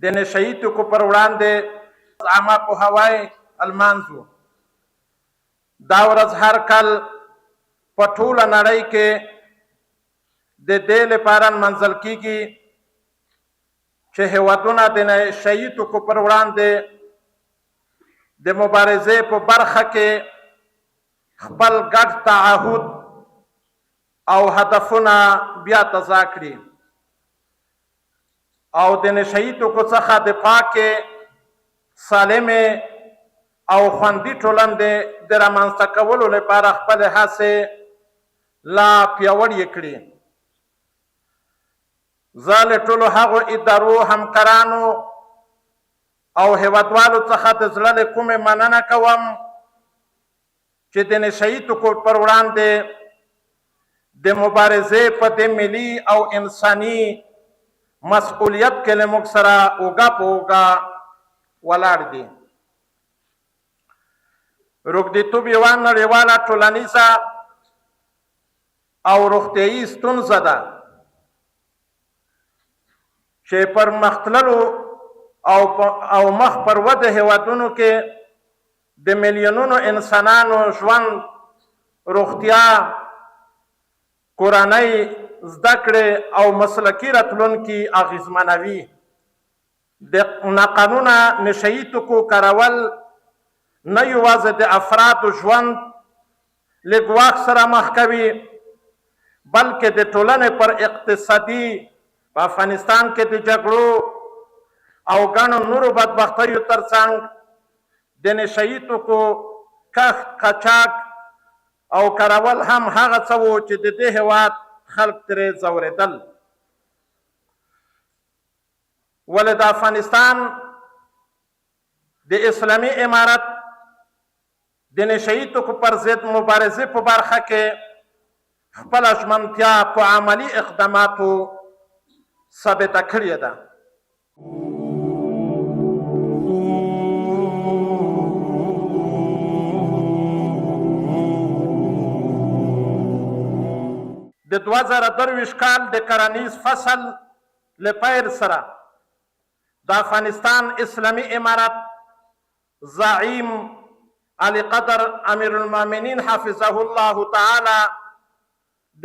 د نشه یي توکو پر وړاندې عامه پوهاوی المانځو. دا ورځ هر کال په ټوله نړۍ کې د دې لپاره نمانځل کیږي چې هیوادونه د نشه یي توکو پر وړاندې د مبارزې په برخه کې خپل ګډ تعهد او هدفونه بیا تازه کړي او د نشه یي توکو څخه د پاکې سالمې او خوندي ټولنې د رامنځته کولو لپاره خپلې هڅې لا پیاوړې کړي. زه له ټولو هغو ادارو همکارانو او هیوادوالو څخه د زړه له کومې مننه کوم چې د نشه یي توکو پر وړاندې د مبارزې په دې ملي او انساني مسؤلیت کې له موږ سره اوږه په اوږه ولاړ دي. روږديتوب یوه نړیواله ټولنیزه او روغتیایي ستونزه ده چې پر مختللو او مخ پر وده هیوادونو کې د میلیونونو انسانانو ژوند، روغتیا، کورنۍ، زده کړې او مسلکي راتلونکي اغېزمنوي. د ناقانونه نشه یي توکو کارول نه یوازې د افرادو ژوند له ګواښ سره مخ کوي بلکې د ټولنې پر اقتصادي، په افغانستان کې د جګړو او ګڼو نورو بدبختیو ترڅنګ د نشه یي توکو کښت، قاچاق او کارول هم هغه څه وو چې د دې هېواد خلک ترې ځورېدل. ولې د افغانستان د اسلامي امارت د نشه یي توکو پر ضد مبارزې په برخه کې خپله ژمنتیا په عملي اقداماتو ثابته کړې ده. د 2023 کال د کرنیز فصل له پیل سره د افغانستان اسلامي امارت زعیم علي قدر امیر المؤمنین حفظه الله تعالی د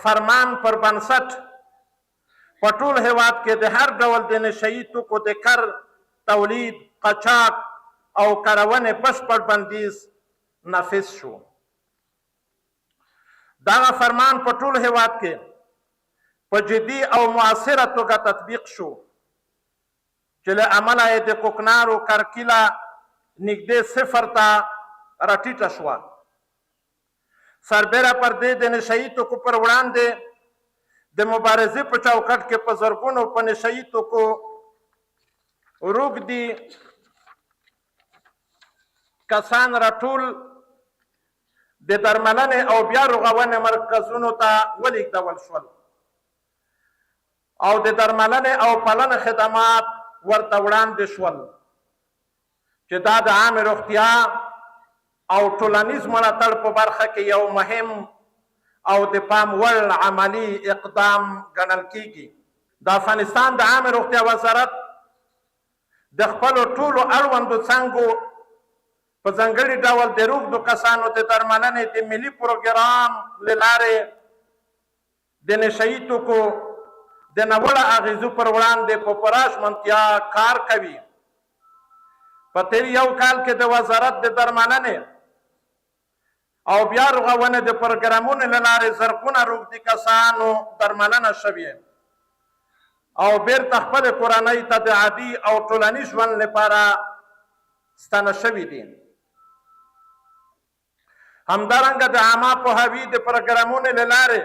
فرمان پر بنسټ په ټول هیواد کې د هر ډول د نشه یي توکو د کر، تولید، قاچاق او کارونې بشپړ بندیز نافذ شو. دغه فرمان په ټول هیواد کې په جدي او مؤثره توګه تطبیق شو چې له امله یې د کوکنارو کرکیله نږدې صفر ته راټیټه شوه. سربیره پر دې د نشه یي توکو پر وړاندې د مبارزې په چوکاټ کې په زرګونو په نشه یي توکو روږدي کسان راټول د درملنې او بیا رغونې مرکزونو ته ولېږدول شول او د درملنې او پالنې خدمات ورته وړاندې شول چې دا د عامې روغتیا او ټولنیز ملاتړ په برخه کې یو مهم او د پام وړ عملي اقدام ګڼل کیږي. د افغانستان د عامې روغتیا وزارت د خپلو ټولو اړوندو څانګو په ځانګړي ډول د روږدو کسانو د درملنې د ملي پروګرام له لارې د نشه یي توکو د ناوړه اغېزو پر وړاندې په پوره ژمنتیا کار کوي. په تیر یو کال کې د وزارت د درملنې او بیا رغونې د پروګرامونو له لارې زرګونه روږدي کسانو درملنه شوې او بیرته خپلې کورنۍ ته د عادي او ټولنیز ژوند لپاره ستانه شوي دي. همدارنګه د عامه پوهاوي د پروګرامونو له لارې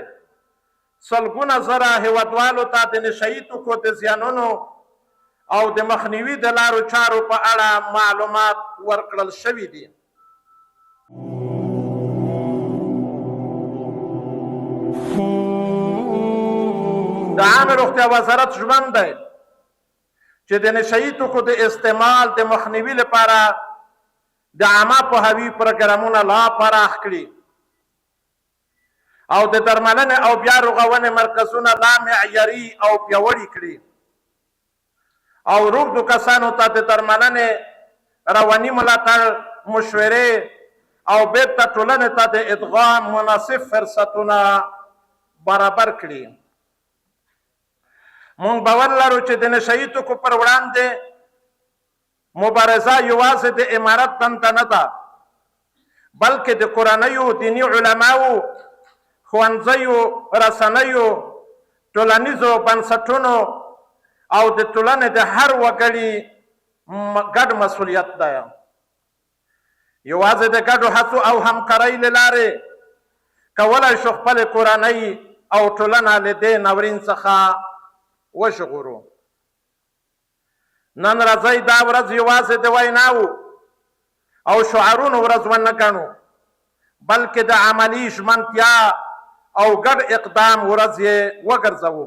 سلګونه زره هیوادوالو ته د نشه یي توکو د زیانونو او د مخنیوي د لارو چارو په اړه معلومات ورکړل شوي دي. د عامې روغتیا وزارت ژمن دی چې د نشه یي توکو د استعمال د مخنیوي لپاره د عامه پوهاوي پروګرامونه لا پراخ کړي او د درملنې او بیا رغونې مرکزونه لا معیاري او پیاوړي کړي او روږدو کسانو ته د درملنې رواني ملاتړ مشورې او بیرته ټولنې ته د ادغام مناسب فرصتونه برابر کړي. موږ باور لرو چې د نشهیي توکو پر وړاندې مبارزه یوازې د امارت دنده نه ده، بلکې د کورنیو، دیني علماو، ښوونځیو، رسنیو، ټولنیزو بنسټونو او د ټولنې د هر وګړي ګډ مسؤلیت دی. یوازې د ګډو هڅو او همکارۍ له لارې کولی شو خپلې کورنۍ او ټولنه له دې ناورین څخه وژغورو. نن راځئ دا ورځ یوازې د ویناو او شعارونو ورځ ونه ګڼو، بلکې د عملي ژمنتیا او ګډ اقدام ورځ یې وګرځوو.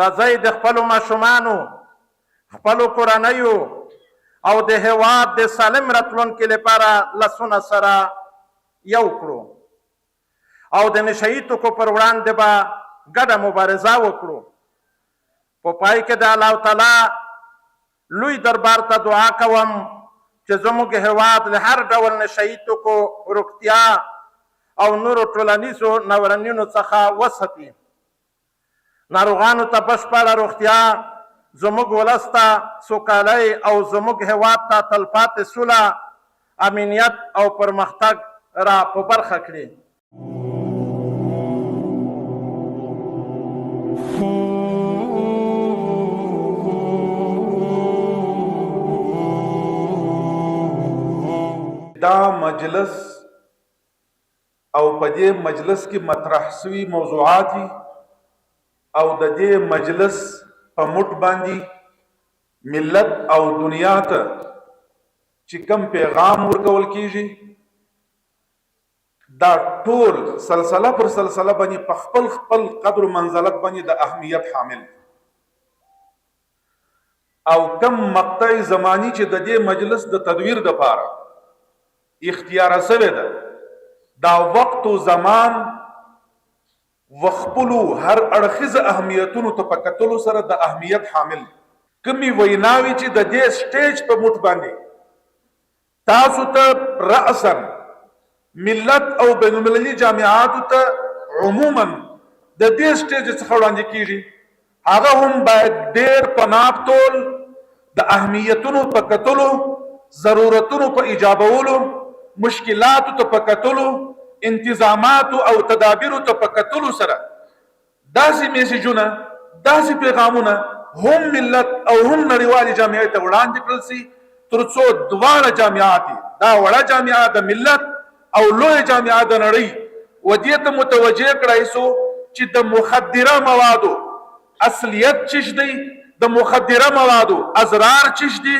راځئ د خپلو ماشومانو، خپلو کورنیو او د هېواد د سالم راتلونکي لپاره لاسونه سره یو کړو او د نشهیي توکو پر وړاندې به ګډه مبارزه وکړو. په پای کې د الله تعالی لوی دربار ته دعا کوم چې زموږ هېواد له هر ډول نشهیي توکو، روغتیا او نورو ټولنیزو ناورینونو څخه وساتي. ناروغانو ته بشپړه روغتیا، زموږ ولس ته سوکالۍ او زموږ هېواد ته تلپاتې سوله، امنیت او پرمختګ را په برخه کړي. دا مجلس او په دې مجلس کې مطرح شوي موضوعات او د دې مجلس په مټ باندې ملت او دنیا ته چې کوم پیغام ورکول کیږي، دا ټول سلسله پر سلسله باندې په خپل خپل قدر و منزلت باندې د اهمیت حامل او کم مقطع زمانی چې د دې مجلس د تدویر د پاره اختیار شوی ده، دا وقت و زمان وخپلو هر اړخیز اهمیتونو ته په کتلو سره د اهمیت حامل. کمی ویناوي چې د دې سټیج په مټ باندې تاسو ته رأسا ملت او بین المللي جامعاتو ته عموما د دې سټیج څخه وړاندې کیږي، هغه هم باید ډېر په ناب تول د اهمیتونو په کتلو، ضرورتونو په ایجابولو، مشکلاتو ته په کتلو، انتظاماتو او تدابیرو ته په کتلو سره داسې میسیجونه، داسې پیغامونه هم ملت او هم نړیوالې جامعې ته وړاندې کړل سي، تر څو دواړه جامعات، دا وړه جامعه د ملت او لویه جامعه د نړۍ، و دې ته متوجه کړای سو چې د مخدره موادو اصلیت چش دی، د مخدره موادو اضرار چش دی،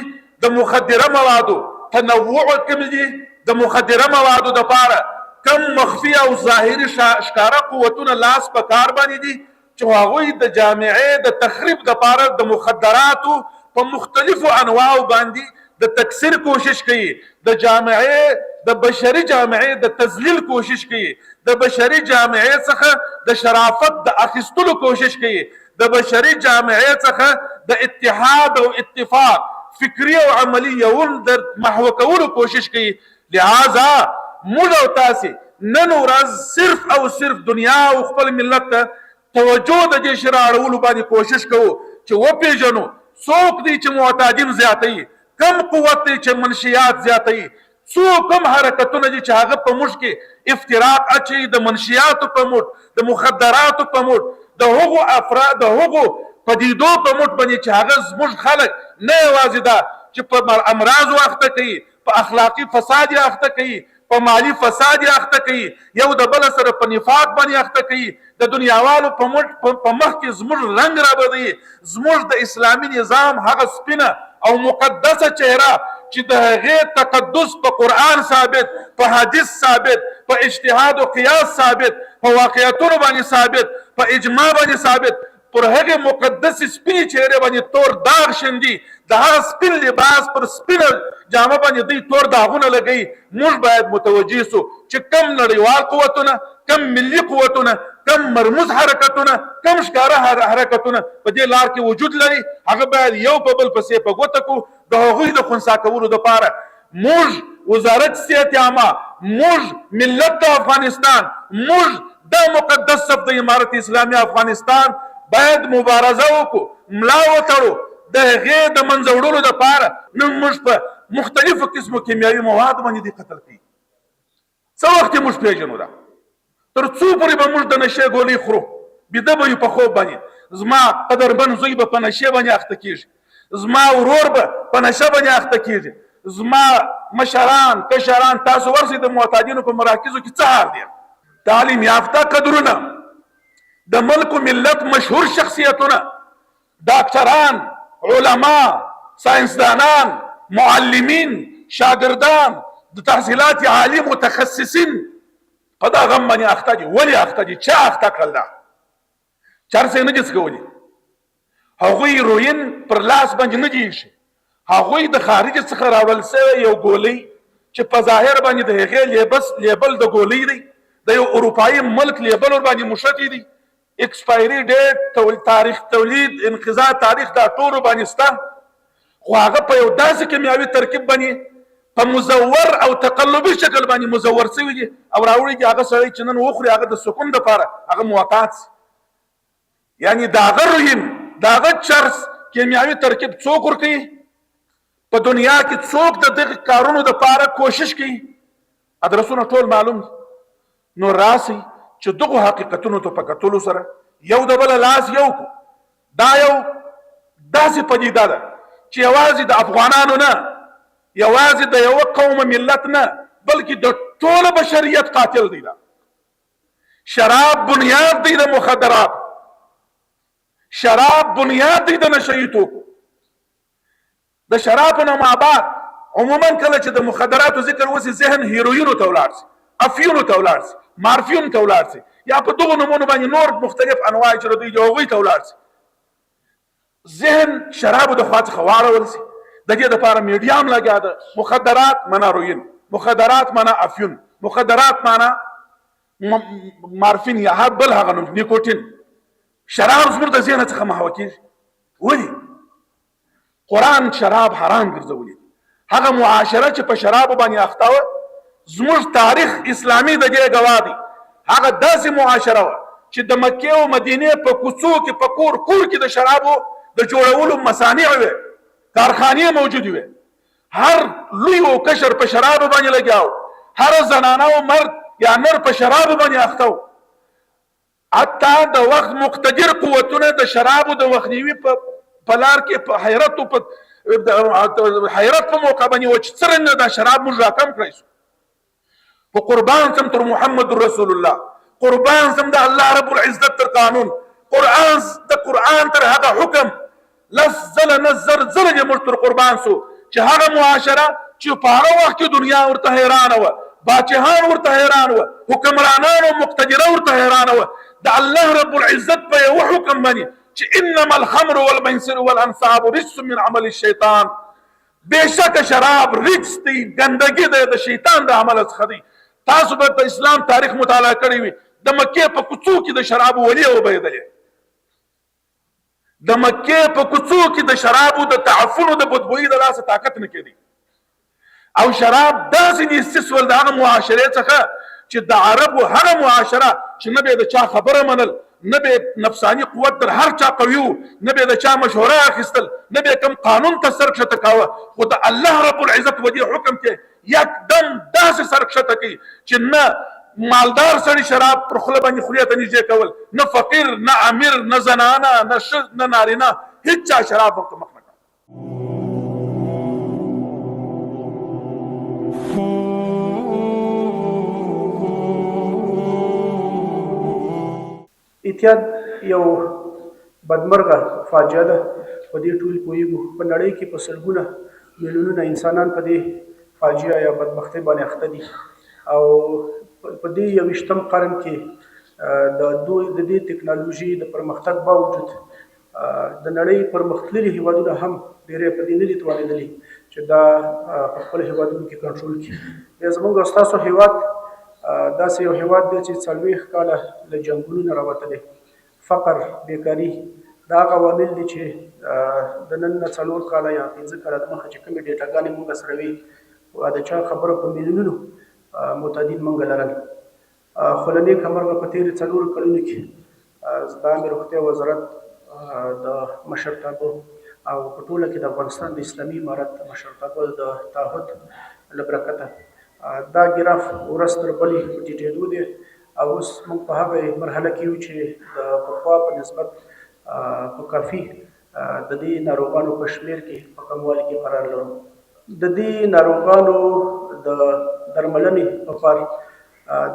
د مخدره موادو تنوع کوم دی، د مخدره موادو د پاره کم مخفي او ظاهري ښکاره قوتونه لاس په کار باندې دي چې هغوی د جامعې د تخریب د پاره د مخدراتو په مختلفو انواعو باندې د تکثیر کوشش کوي، د جامعې د بشري جامعې د تذلیل کوشش کوي، د بشري جامعې څخه د شرافت د اخیستلو کوشش کوي، د بشري جامعې څخه د اتحاد او اتفاق فکری او عملی یول د محو کولو کوشش کوي. لہذا موږ او تاسې نن ورځ صرف او صرف دنیا او خپل ملت ته توجه د دې شی رااړولو باندې کوشش کوو چې وپېژنو څوک دی چې معتادین زیاتوي، کم قوت دی چې منشیات زیاتوي، څو کم حرکتونه دي چې هغه په موږ کې افتراق اچوي د منشیاتو په مټ، د مخدراتو په مټ، د هغو افراد، د هغو پدیدو په مټ باندې چې هغه زموږ خلک نه یوازې دا چې په امراضو اخته کوي، په اخلاقي فساد یې اخته کوي، په مالی فساد یې اخته کوي، یو د بل سره په نفاق باندې اخته کوي، د دنیاوالو په مخ کې زموږ رنګ رابدوي، زموږ د اسلامي نظام هغه سپینه او مقدسه چهره چې د هغې تقدس په قرآن ثابت، په حدیث ثابت، په اجتهاد و قیاس ثابت، په واقعیتونو باندې ثابت، په اجماع باندې ثابت، پر هغې مقدس سپینې چهرې باندې تور داغ شیندي، د هغه سپین لباس پر سپینه جامه باندې دوی تور داغونه لګوي. موږ باید متوجه سو چې کم نړیوال قوتونه، کم ملي قوتونه، کم مرموز حرکتونه کم ښکاره حرکتونه په دې لار کې وجود لري هغه باید یو په بل پسې په ګوته کړو د هغوی د خنثی کولو دپاره موږ وزارت صحت عامه موږ ملت د افغانستان موږ د مقدس صف د امارت اسلامي افغانستان باید مبارزه وکړو ملا وتړو د هغې د منځه وړلو دپاره نن موږ په مختلفو قسمو کیمیاوي موادو باندې دې قتل کوي څه وخت یې موږ پېژنو ده تر څو پورې به موږ د نشې ګولۍ خورو بیده به یو په خوب باندې زما قدرمن زوی به په نشې باندې اخته کېږي زما ورور به په نشه باندې اخته کېږي زما مشران کشران تاسو ورسئ د معتادینو په مراکزو کې څه حال دی تعلیم یافته قدرونه د ملک و ملت مشهور شخصیتونه ډاکټران علما ساینسدانان معلمین شاګردان د تحصیلات عالی متخصصین په دا غم باندې اخته دي ولې اخته دي چا اخته کړل دا چرسې نه دي څکولي هغوی روین پر لاس باندې نه دي ایښي هغوی د خارج څخه راوړل سوی یو ګولۍ چې په ظاهر باندې د هغې لیبل د ګولۍ دی د یو اروپایي ملک لیبل ورباندې مشتي دی ایکسپایري ډیټ تاریخ تولید انقضا تاریخ دا ټولو باندې شته خو هغه په یو داسې کیمیاوي ترکیب باندې په مزور او تقلبي شکل باندې مزور شوي دي او راوړي دي هغه سړی چې نن وخوري هغه د سکون دپاره هغه موقعات شي یعنی د هغه روین د هغه چرس کیمیاوي ترکیب څوک ورکوي په دنیا کې څوک د دغه کارونو دپاره کوشش کوي ادرسونه ټول معلوم دي نو راسئ چې دغو حقیقتونو ته په کتلو سره یو د بله لاس یو کو دا یو داسې پدیده ده چې یوازې د افغانانو نه یوازې د یوه قوم ملت نه بلکې د ټوله بشریت قاتل دی دا شراب بنیاد دی د مخدرات شراب بنیاد دی د نشهیي توکو د شرابو نه مابعد عموما کله چې د مخدراتو ذکر وسي ذهن هیروینو ته ولاړ سي افیونو ته ولاړ سي مارفیون ته ولاړ سي یا په دغو نومونو باندې نور مختلف انواع چې د دوی دي هغوی ته ولاړ سي ذهن شرابو د خوا څخه واړول سي د دې دپاره میډیا هم لګیا ده مخدرات معنا روین مخدرات معنا افیون مخدرات معنا مارفین یا هر بل هغه نوم نیکوټین شراب زموږ د ذهن څخه محوه کېږي ولې قرآن شراب حرام ګرځولی هغه معاشره چې په شرابو باندې اخته وه زموږ تاریخ اسلامي د دې ګواه دی هغه داسې معاشره وه چې د مکې او مدینې په کوڅو کې په کور کور کې د شرابو د جوړولو مصانع وې کارخانې موجودې وې هر لوی او کشر په شرابو باندې لګیا و هر زنانه او مرد یا نر په شرابو باندې اخته و حتی د وخت مقتدر قوتونه د شرابو د مخنیوي په لار کې په حیرت په موقع باندې و چې څرنګه دا شراب موږ راکم کړی شو په قربان سم تر محمد رسول الله قربان سم د الله رب العزت تر قانون قرآن تر هغه حکم لس زله نزر زله دې موږ تر قربان سو چې هغه معاشره چې په هغه وخت کې دنیا ورته حیرانه وه باچهان ورته حیران وه حکمرانان او مقتدره ورته حیرانه وه د الله رب العزت په یوه حکم باندې چې انما الخمر والميسر والانصاب رجس من عمل الشیطان بېشکه شراب رجس دی ګندګي دی د شیطان د عمل څخه دی تاسو به د اسلام تاریخ مطالعه کړی وي د مکې په کوڅو کې د شرابو ولي وبهېدلې د مکې په کوڅو کې د شرابو د تعفنو د بدبویي د لاسه طاقت نه کېدی او شراب داسې نیستي سول د هغه معاشرې څخه چې د عربو هغه معاشره چې نه به د چا خبره منل نه به نفسانی قوت در هر چا قوي و نه به د چا مشوره اخیستل نه به کوم قانون ته سر کښته کاوه خو د الله رب العزت په دې حکم کې یکدم داسې سر کښته کوي چې نه مالدار سړي شراب پر خوله باندې خولې ته نږدې کول نه فقیر نه امیر نه زنانه نه ښځ نه نارینه هیڅ چا شراب ورته مخ نه کړ اعتیاد یو بدمرغه فاجعه ده په دې ټول پوهیږو په نړۍ کې په سلګونه میلیونونه انسانان په دې فاجعه یا بدبختۍ باندې اخته دي او په دې 21م قرن کې د دې ټکنالوژي د پرمختګ باوجود د نړۍ پرمختللي هیوادونه هم ډېرې په دې نه دي توانېدلي چې دا په خپل هیوادونو کې کنټرول کړي یا زموږ ستاسو هیواد داسې یو هیواد دی چې 40 کاله له جنګونو نه راوتلی، فقر، بیکاري، دا هغه عوامل دي چې د نن نه 4 کاله یا 5 کاله دمخه چې کومې ډیټاګانې موږ سره وي، د چا خبره په میلیونونو معتادین موږ لرل. خو له نیکه مرغه په تېرې 4 کلونو کې د عامې روغتیا وزارت د مشرتابه او په ټوله کې د افغانستان د اسلامي امارت مشرتابه د تعهد له برکته دا ګراف ورځ تر بلې ټیټېدو دی، او اوس موږ په هغه مرحله کې یو چې د پخوا په نسبت په کافي د دې ناروغانو په شمېر کې په کموالي کې قرار لرو. د دې ناروغانو د درملنې لپاره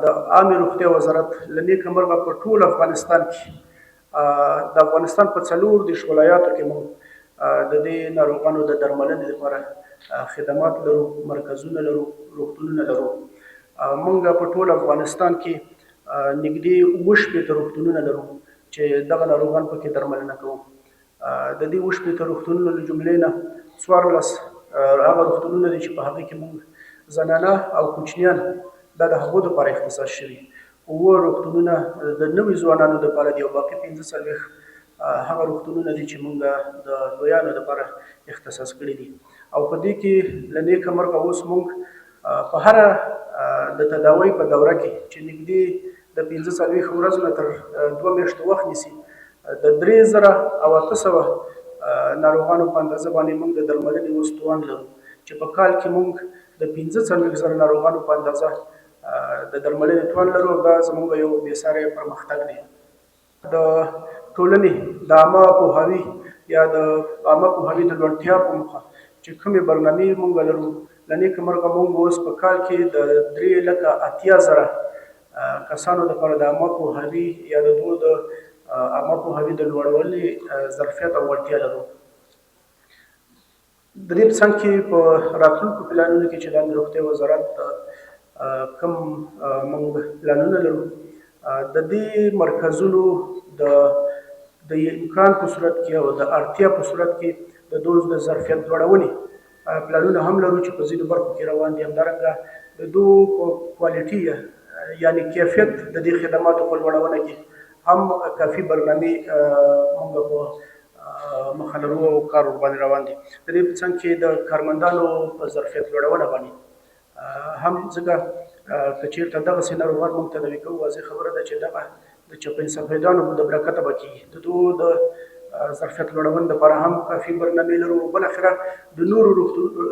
د عامې روغتیا وزارت له نیکه مرغه په ټول افغانستان کې د افغانستان په 40 ولایاتو کې موږ د دې ناروغانو د درملنې لپاره خدمات لرو، مرکزونه لرو، روغتونونه لرو. موږ په ټول افغانستان کې نږدې 80 روغتونونه لرو چې دغه ناروغان پکې درملنه کوو. د دې 80 روغتونونو له جملې نه 14 هغه روغتونونه دي چې په هغه کې موږ زنانه او کوچنیان دا د هغو دپاره اختصاص شوي، 9 روغتونونه د نوي ځوانانو دپاره دي او باقي 45 هغه روغتونونه دي چې موږ د لویانو لپاره اختصاص کړي دي. او په دې کې له نیکه مرغه اوس موږ په هره د تداوۍ په دوره کې چې نږدې د 45 ورځو نه تر 2 میاشتو وخت نیسي، د 3800 ناروغانو په اندازه باندې موږ د درملنې اوس توان لرو چې په کال کې موږ د 45,000 ناروغانو په اندازه د درملنې توان لرو. دا زموږ یو بېساری پرمختګ دی. د ټولنې د عامه پوهاوي یا د عامه پوهاوي د لوړتیا په موخه چې کومې برنامې موږ لرو، له نیکه مرغه موږ اوس په کال کې د 3,80,000 کسانو لپاره د عامه پوهاوي یا د دوی د عامه پوهاوي د لوړولو ظرفیت او وړتیا لرو. د دې په څنګ کې په راتلونکو پلانونو کې چې د عامې روغتیا وزارت کوم موږ پلانونه لرو، د دې مرکزونو د امکان په صورت کې او د اړتیا په صورت کې د دوی د ظرفیت لوړونې پلانونه هم لرو چې په ځینو برخو کې روان دي. همدارنګه د دوی په کوالټي یعنی کیفیت د دې خدماتو په لوړونه کې هم کافي برنامې موږ په مخه لرو او کار ورباندې روان دي. د دې په څنګ کې د کارمندانو په ظرفیت لوړونه باندې هم ځکه که چېرته دغسې ناروغان موږ تداوي کوو، واضح خبره ده چې دغه د چپن سفیدانو د برکته به کېږي. د دوی د ظرفیت لوړونې دپاره هم کافي برنامې لرو. بالاخره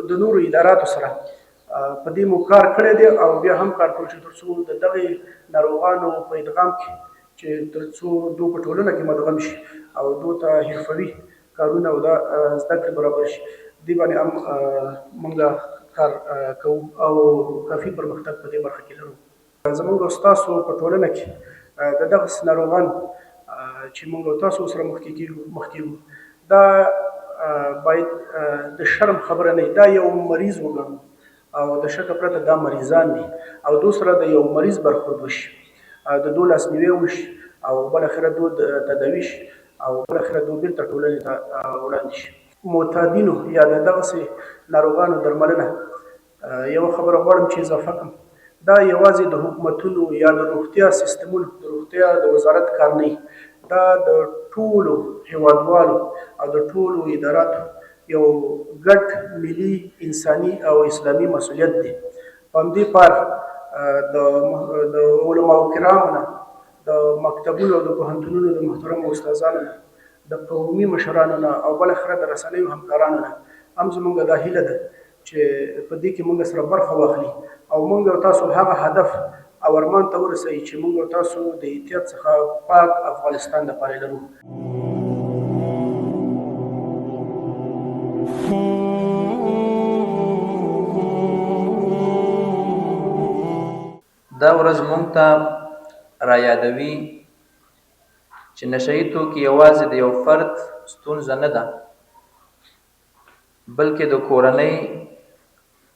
د نورو اداراتو سره په دې مو کار کړی دی او بیا هم کار کوو چې تر څو د دغې ناروغانو په ادغام کې چې تر څو دوی په ټولنه کې مدغم شي او دوی ته حرفوي کارونه او دا زده کړې برابر شي، دې باندې هم موږ کار کوو او کافي پرمختګ په دې برخه کې لرو. زموږ او ستاسو په ټولنه کې د دغسې ناروغان چې موږ او تاسو سره مخ کېږو، دا باید د شرم خبره نه وي، دا یو مریض وګڼو او د شکه پرته دا مریضان دي او دوی سره د یو مریض برخورد وشي، د دوی لاسنیوی وشي او بالاخره دوی تداوي شي او بالاخره دوی بېرته ټولنې ته وړاندې شي. معتادینو یا د دغسې ناروغانو درملنه یوه خبره غواړم چې اضافه کړم، دا یوازې د حکومتونو یا د روغتیا سیستمونو د روغتیا د وزارت کار نه وي، دا د ټولو هیوادوالو او د ټولو اداراتو یو ګډ ملي انساني او اسلامي مسؤلیت دی. په همدې پار د علماو کرامو نه، د مکتبونو او د پوهنتونونو د محترمو استادانو نه، د قومي مشرانو نه او بالاخره د رسنیو همکارانو نه هم زموږ دا هیله ده چې په دې کې موږ سره برخه واخلي او موږ او تاسو هغه هدف او ارمان ته ورسوي چې موږ او تاسو د احتیاط څخه پاک افغانستان لپاره لرو. دا ورځ موږ ته را یادوي چې نشهیي توکي یوازې د یو فرد ستونزه نه ده، بلکې د کورنۍ،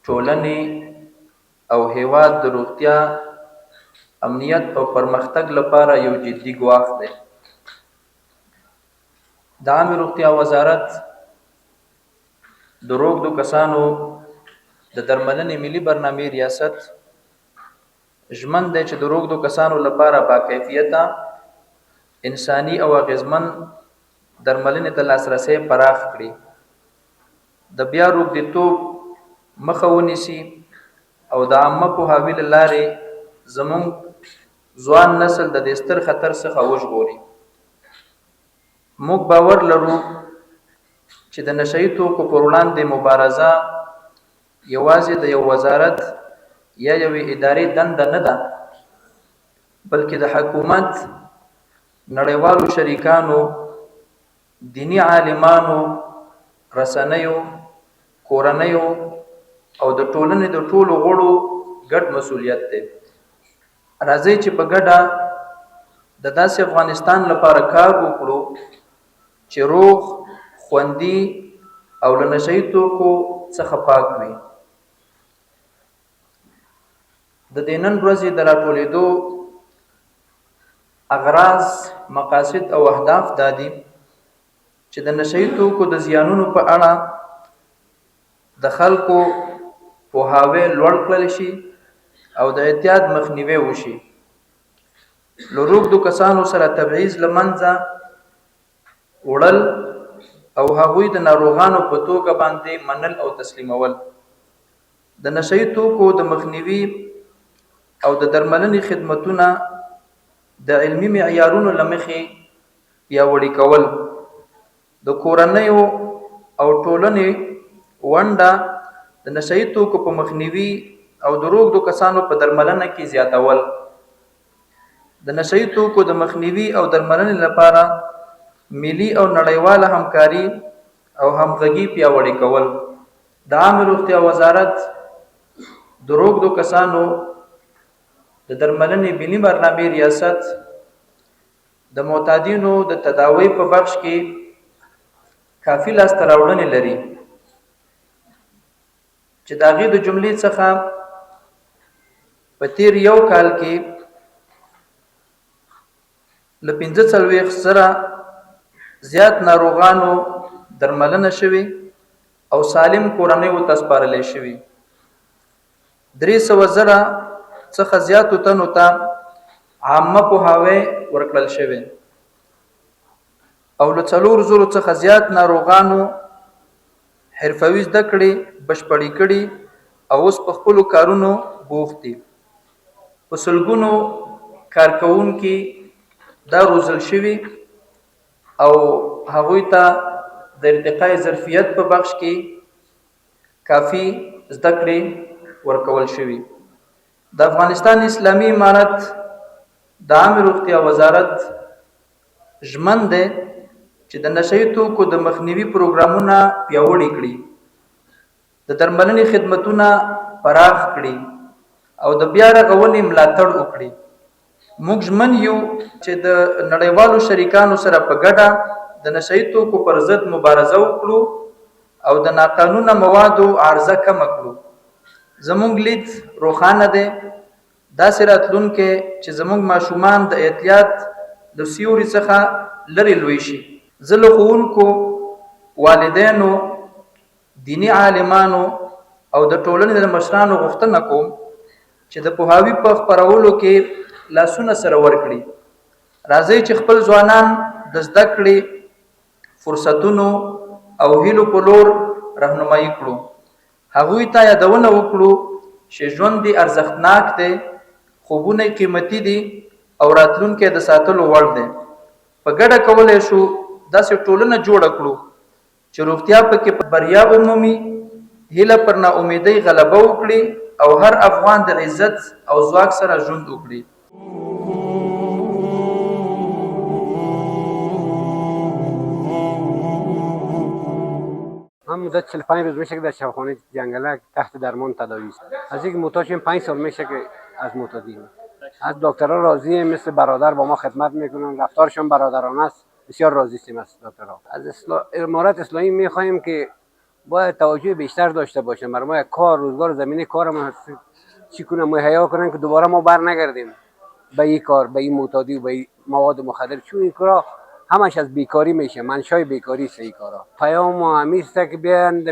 ټولنې او هیواد د روغتیا، امنیت او پرمختګ لپاره یو جدي ګواښ دی. د عامې روغتیا وزارت د روږدو کسانو د درملنې ملي برنامې ریاست ژمن دی چې د روږدو کسانو لپاره با کیفیته انساني او اغیزمن درملنې ته لاسرسی پراخ کړي، د بیا روږدیتوب مخه ونیسي او د عامه پوهاوي له لارې زموږ ځوان نسل د دې ستر خطر څخه وژغوري. موږ باور لرو چې د نشهیي توکو پر وړاندې مبارزه یوازې د یو وزارت یا یوې ادارې دنده نه ده، بلکې د حکومت، نړیوالو شریکانو، دینی عالمانو، رسنیو، کورنیو او د ټولنې د ټولو غړو ګډ مسؤلیت دی. راځئ چې په ګډه د داسې افغانستان لپاره کار وکړو چې روغ، خوندي او له نشهیي توکو څخه پاک وي. د دې نن ورځې د راټولېدو اغراض، مقاصد او اهداف دا دي چې د نشهیي توکو د زیانونو په اړه د خلکو پوهاوی لوړ کړل شي او د اعتیاد مخنیوی وشي. له روږدو کسانو سره تبعیض له منځه وړل او هغوی د ناروغانو په توګه باندې منل او تسلیمول. د نشهیي توکو د مخنیوي او د درملنې خدمتونه د علمي معیارونو له مخې پیاوړي کول. د کورنیو او ټولنې ونډه د نشهیي توکو په مخنیوي او د روږدو کسانو په درملنه کې زیاتول. د نشهیي توکو د مخنیوي او درملنې لپاره ملي او نړیواله همکاري او همغږي پیاوړي کول. د عامه روغتیا وزارت د روږدو کسانو د درملنې ملي برنامې ریاست د معتادینو د تداوی په بخش کې کافي لاسته راوړنې لري چې د هغې د جملې څخه په تیر یو کال کې له 45 زره زیات ناروغانو درملنه شوې او سالم کورنیو ته سپارلی شوي. 300 زره څخه زیاتو تنو ته عامه پوهاوی ورکړل شوی او له 4 زرو څخه زیات ناروغانو حرفوي زده کړې بشپړې کړي او اوس په خپلو کارونو بوخت دي. په سلګونو کارکوونکي دا روزل شوي او هغوی ته د ارتقای ظرفیت په بخش کې کافي زده کړې ورکول شوي. د افغانستان اسلامي امارت د عامه روغتیا وزارت ژمن دی چې د نشهیي توکو د مخنیوي پروګرامونه پیاوړي کړي، د درملنې خدمتونه پراخ کړي او د بیا رغونې ملاتړ وکړي. موږ ژمن یو چې د نړیوالو شریکانو سره په ګډه د نشهیي توکو پر ضد مبارزه وکړو او د ناقانونه موادو عرضه کمه کړو. زموږ لید روښانه دی، داسې راتلونکی چې زموږ ماشومان د اعتیاد د سیوري څخه لرې لوی شي. زه له ښوونکو، والدینو، دینی عالمانو او د ټولنې د مشرانو غوښتنه کوم چې د پوهاوي په خپرولو کې لاسونه سره ورکړي. راځئ چې خپل ځوانان د زده کړې فرصتونو او هیلو په لور رهنمایي کړو. هغوی ته یادونه وکړو چې ژوند دی ارزښتناک دی، خوبونه قیمتي دي او راتلونکی د ساتلو وړ دی. په ګډه کولی شو داسې ټولنه جوړه کړو چې روغتیا پکې بریا ومومي، هیله پر ناامیدۍ غلبه وکړي او هر افغان د عزت او ځواک سره ژوند وکړي. من مدت 45 روز میشه که در شفاخانه جنگلک تحت درمان تداوی است. از اینکه معتاد شدیم 5 سال میشه که از معتادیم. از دکترها راضیه، مثل برادر با ما خدمت میکنن، رفتارشون برادرانه است. بسیار راضی هستیم از دکترها. از امارات اسلامی میخواهیم که باید توجه بیشتر داشته باشه. ما کار، روزگار، زمینه کارمون چی کنه مهیا کنن که دوباره ما بر نگردیم به این کار، به این معتادی و به این مواد مخدر. چون این کارا همش از بیکاری میشه، منشای بیکاری است این کارا. پیام ما همیشه که بیان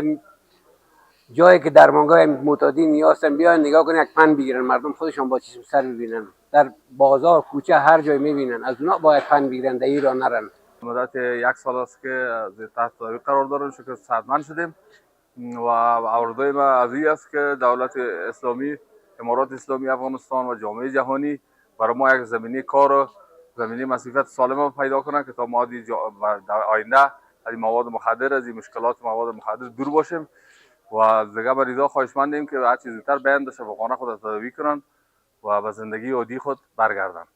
جایی که درمانگاه معتادی نیازن بیان نگاه کنن یک پن بگیرن، مردم خودشان با چشم سر ببینن، در بازار کوچه هر جای میبینن، از اونا باید پن بگیرن، در ایران نرن. مدت 1 سال است که تحت تداوی قرار دارم، شکر صحتمند شدیم و آرزوی ما از این است که دولت اسلامی، امارات اسلامی افغانستان و جامعه جهانی برای ما یک زمینه کار و زمینه مسئولیت سالم پیدا کنند که تا ما در آینده از این مواد مخدر، از این مشکلات مواد مخدر دور باشیم و دیگه مریضا خواهشمندیم که هر چیز زودتر بیان داشته به خانه خود تداوی کنند و به زندگی عادی خود برگردند.